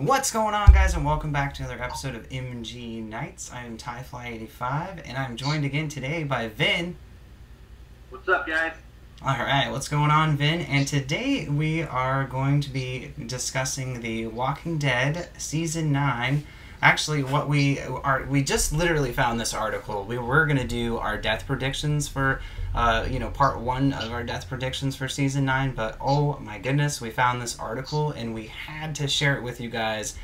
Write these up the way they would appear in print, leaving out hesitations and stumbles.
What's going on, guys, and welcome back to another episode of MG Nights. I am TieFly85, and I'm joined again today by Vin. What's up, guys? Alright, what's going on, Vin? And today we are going to be discussing The Walking Dead Season 9. Actually, we just literally found this article. We were going to do our death predictions for, part 1 of our death predictions for Season 9, but oh my goodness, we found this article and we had to share it with you guys.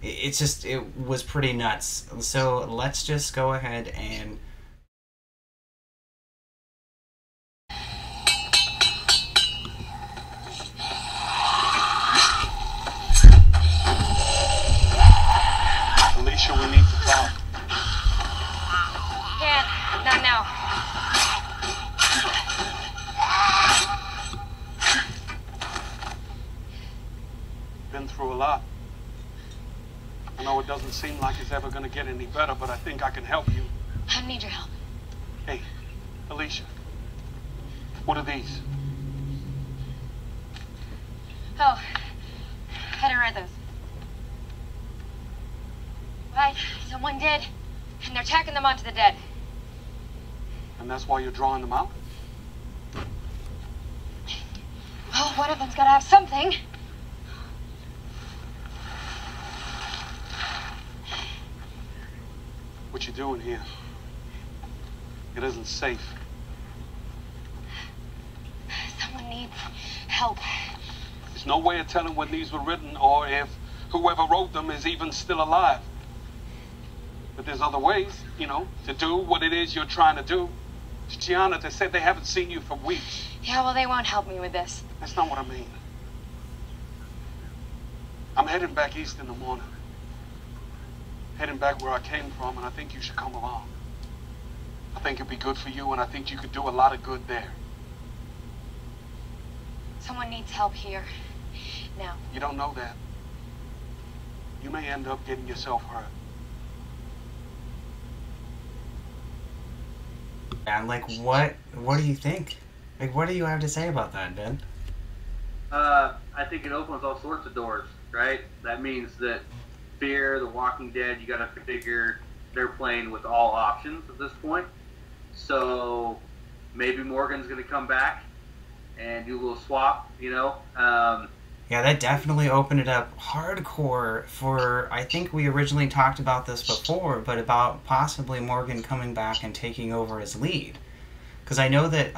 It was pretty nuts. So let's just go ahead and... Alicia, we need to talk. Can't. Not now. Been through a lot. I know it doesn't seem like it's ever going to get any better, but I think I can help you. I need your help. Hey, Alicia, what are these? Oh, I didn't write those. Why? Someone did, and they're tacking them onto the dead. And that's why you're drawing them out? Well, one of them's got to have something. What you doing here? It isn't safe. Someone needs help. There's no way of telling when these were written or if whoever wrote them is even still alive. But there's other ways, to do what it is you're trying to do. Gianna, they said they haven't seen you for weeks. Yeah, well, they won't help me with this. That's not what I mean. I'm heading back east in the morning. Heading back where I came from, and I think you should come along. I think it'd be good for you, and I think you could do a lot of good there. Someone needs help here. Now. You don't know that. You may end up getting yourself hurt. And, what do you think? What do you have to say about that, Vin? I think it opens all sorts of doors, right? That means that Fear, The Walking Dead, you gotta figure they're playing with all options at this point. So maybe Morgan's gonna come back and do a little swap, Yeah, that definitely opened it up hardcore for, I think we originally talked about this before, but about possibly Morgan coming back and taking over as lead. Because I know that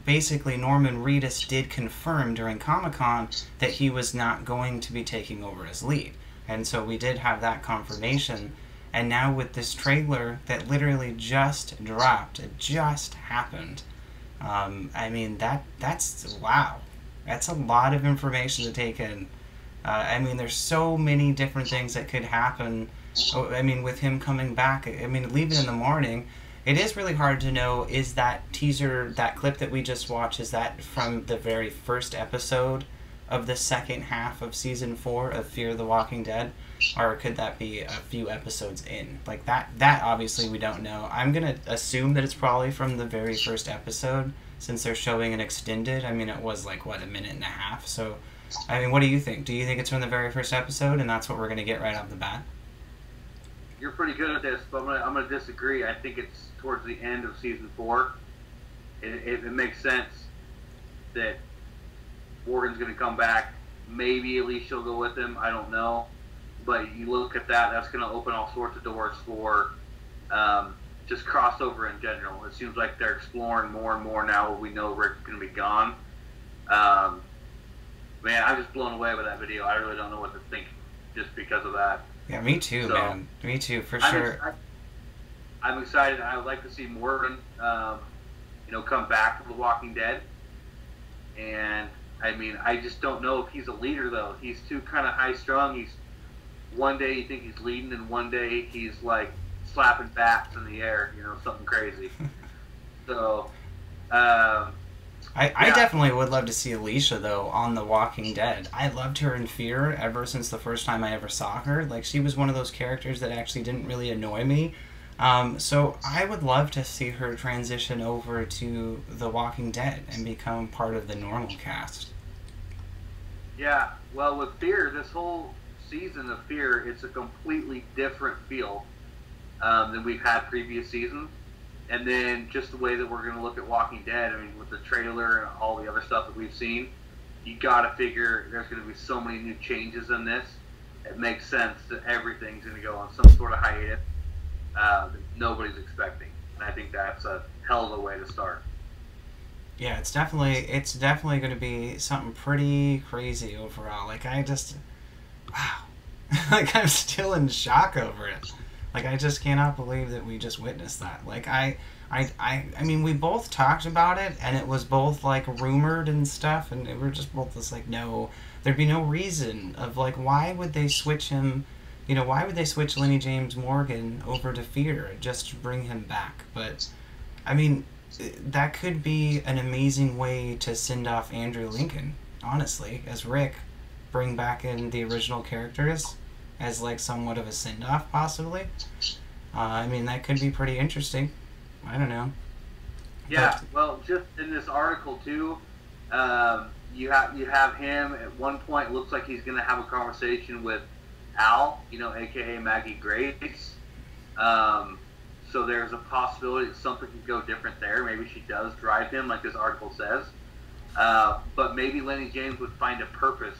basically Norman Reedus did confirm during Comic-Con that he was not going to be taking over as lead. And so we did have that confirmation. And now with this trailer that literally just dropped, it just happened. That's wow. That's a lot of information to take in. There's so many different things that could happen. With him coming back, leaving in the morning, it is really hard to know, is that teaser, that clip that we just watched, is that from the very first episode of the second half of Season 4 of Fear the Walking Dead? Or could that be a few episodes in? That obviously we don't know. I'm going to assume that it's probably from the very first episode, since they're showing an extended. It was a minute and a half. So, what do you think? Do you think it's from the very first episode, and that's what we're going to get right off the bat? You're pretty good at this, but I'm gonna disagree. I think it's towards the end of Season 4. It makes sense that Morgan's gonna come back. Maybe Alicia will go with him. I don't know. But you look at that, that's going to open all sorts of doors for just crossover in general. It seems like they're exploring more and more now. We know Rick's going to be gone. I'm just blown away with that video. I really don't know what to think just because of that. Yeah, me too, man. Me too, for sure. I'm excited. I would like to see Morgan, come back to The Walking Dead. And, I just don't know if he's a leader, though. He's too kind of high-strung. One day you think he's leading, and one day he's slapping bats in the air, something crazy. So, I definitely would love to see Alicia, though, on The Walking Dead. I loved her in Fear ever since the first time I ever saw her. She was one of those characters that actually didn't really annoy me. So I would love to see her transition over to The Walking Dead and become part of the normal cast. Yeah, well, with Fear, this whole season of Fear, it's a completely different feel than we've had previous seasons. And then just the way that we're going to look at Walking Dead, I mean, with the trailer and all the other stuff that we've seen, you got to figure there's going to be so many new changes in this. It makes sense that everything's going to go on some sort of hiatus that nobody's expecting. And I think that's a hell of a way to start. Yeah, it's definitely going to be something pretty crazy overall. Like, wow. Like, I'm still in shock over it. Like, I just cannot believe that we just witnessed that. Like, I mean, we both talked about it, and it was both, like, rumored and stuff, and we were just both just like, no, there'd be no reason of, like, why would they switch him, you know, why would they switch Lenny James Morgan over to Fear just to bring him back? But, I mean, that could be an amazing way to send off Andrew Lincoln, honestly, as Rick, bring back in the original characters as, like, somewhat of a send-off, possibly. I mean, that could be pretty interesting. I don't know. Yeah, well, just in this article, too, you have him at one point. It looks like he's going to have a conversation with Al, you know, a.k.a. Maggie Grace. So there's a possibility that something could go different there. Maybe she does drive him, like this article says. But maybe Lenny James would find a purpose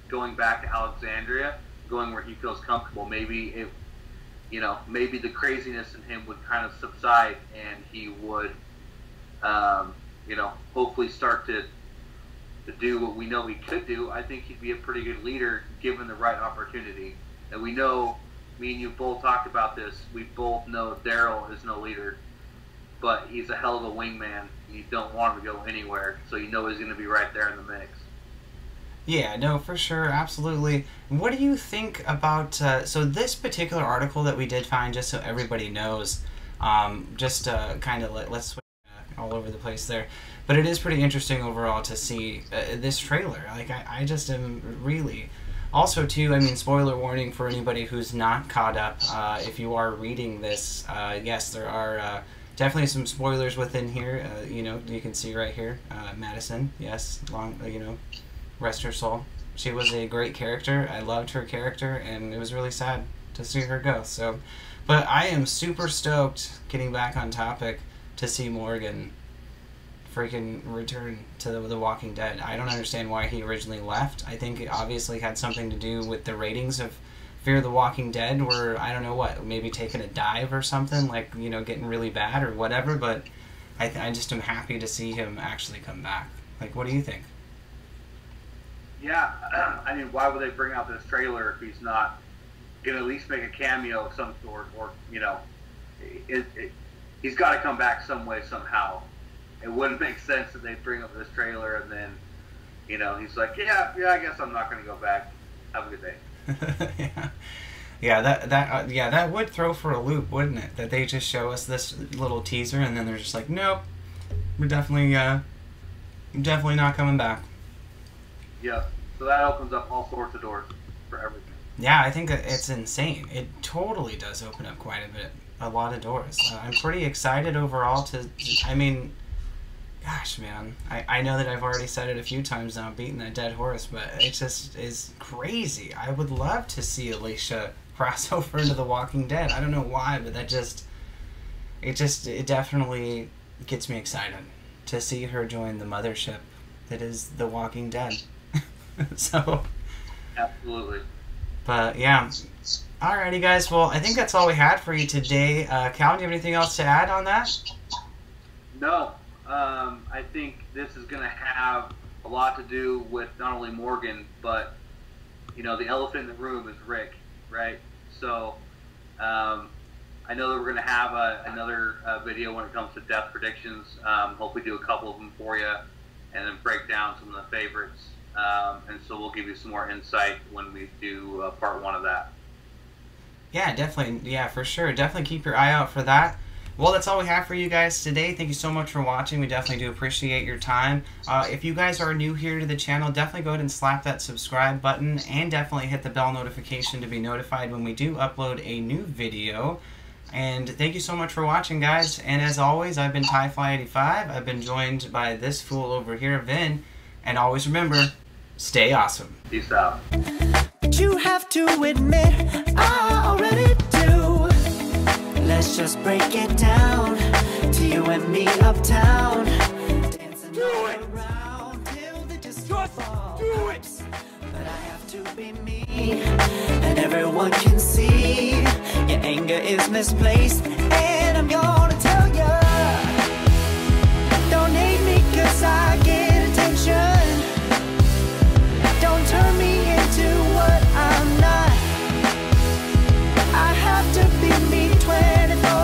going back to Alexandria, going where he feels comfortable. Maybe maybe the craziness in him would kind of subside, and he would, hopefully start to do what we know he could do. I think he'd be a pretty good leader given the right opportunity. And we know, me and you both talked about this, we both know Daryl is no leader, but he's a hell of a wingman. You don't want him to go anywhere, so you know he's going to be right there in the mix. Yeah, no, for sure, absolutely. What do you think about, so this particular article that we did find, just so everybody knows, just kind of let's switch all over the place there, but it is pretty interesting overall to see this trailer. Like, I just am really, also too, I mean, spoiler warning for anybody who's not caught up, if you are reading this, yes, there are definitely some spoilers within here, you can see right here, Madison, yes, rest her soul. She was a great character. I loved her character, and it was really sad to see her go. So, but I am super stoked, getting back on topic, to see Morgan freaking return to The Walking Dead. I don't understand why he originally left. I think it obviously had something to do with the ratings of Fear the Walking Dead, where, I don't know what, maybe taking a dive or something, like, getting really bad or whatever, but I just am happy to see him actually come back. Like, what do you think? Yeah, I mean, why would they bring out this trailer if he's not going to at least make a cameo of some sort, or, he's got to come back some way, somehow. It wouldn't make sense that they bring up this trailer and then, he's like, yeah, I guess I'm not going to go back. Have a good day. Yeah, that would throw for a loop, wouldn't it? That they just show us this little teaser and then they're just like, nope, we're definitely not coming back. Yeah, so that opens up all sorts of doors for everything. Yeah, I think it's insane. It totally does open up quite a lot of doors. I'm pretty excited overall I mean, gosh, man. I know that I've already said it a few times now, beating that dead horse, but it just is crazy. I would love to see Alicia cross over into The Walking Dead. I don't know why, but it definitely gets me excited to see her join the mothership that is The Walking Dead. So, absolutely. But yeah, alrighty guys. Well, I think that's all we had for you today. Cal, do you have anything else to add on that? No. I think this is going to have a lot to do with not only Morgan, but the elephant in the room is Rick, right? So, I know that we're going to have another video when it comes to death predictions. Hopefully, do a couple of them for you, and then break down some of the favorites. And so we'll give you some more insight when we do part one of that. Yeah, definitely. Yeah, for sure. Definitely keep your eye out for that. Well, that's all we have for you guys today. Thank you so much for watching. We definitely do appreciate your time. If you guys are new here to the channel, definitely go ahead and slap that subscribe button and definitely hit the bell notification to be notified when we do upload a new video. And thank you so much for watching, guys. And as always, I've been TieFly85. I've been joined by this fool over here, Vin. And always remember, stay awesome. Peace out. but you have to admit I already do. Let's just break it down to you and me uptown, dancing all around till the disco ball pops. But I have to be me, and everyone can see your anger is misplaced, and I'm yours.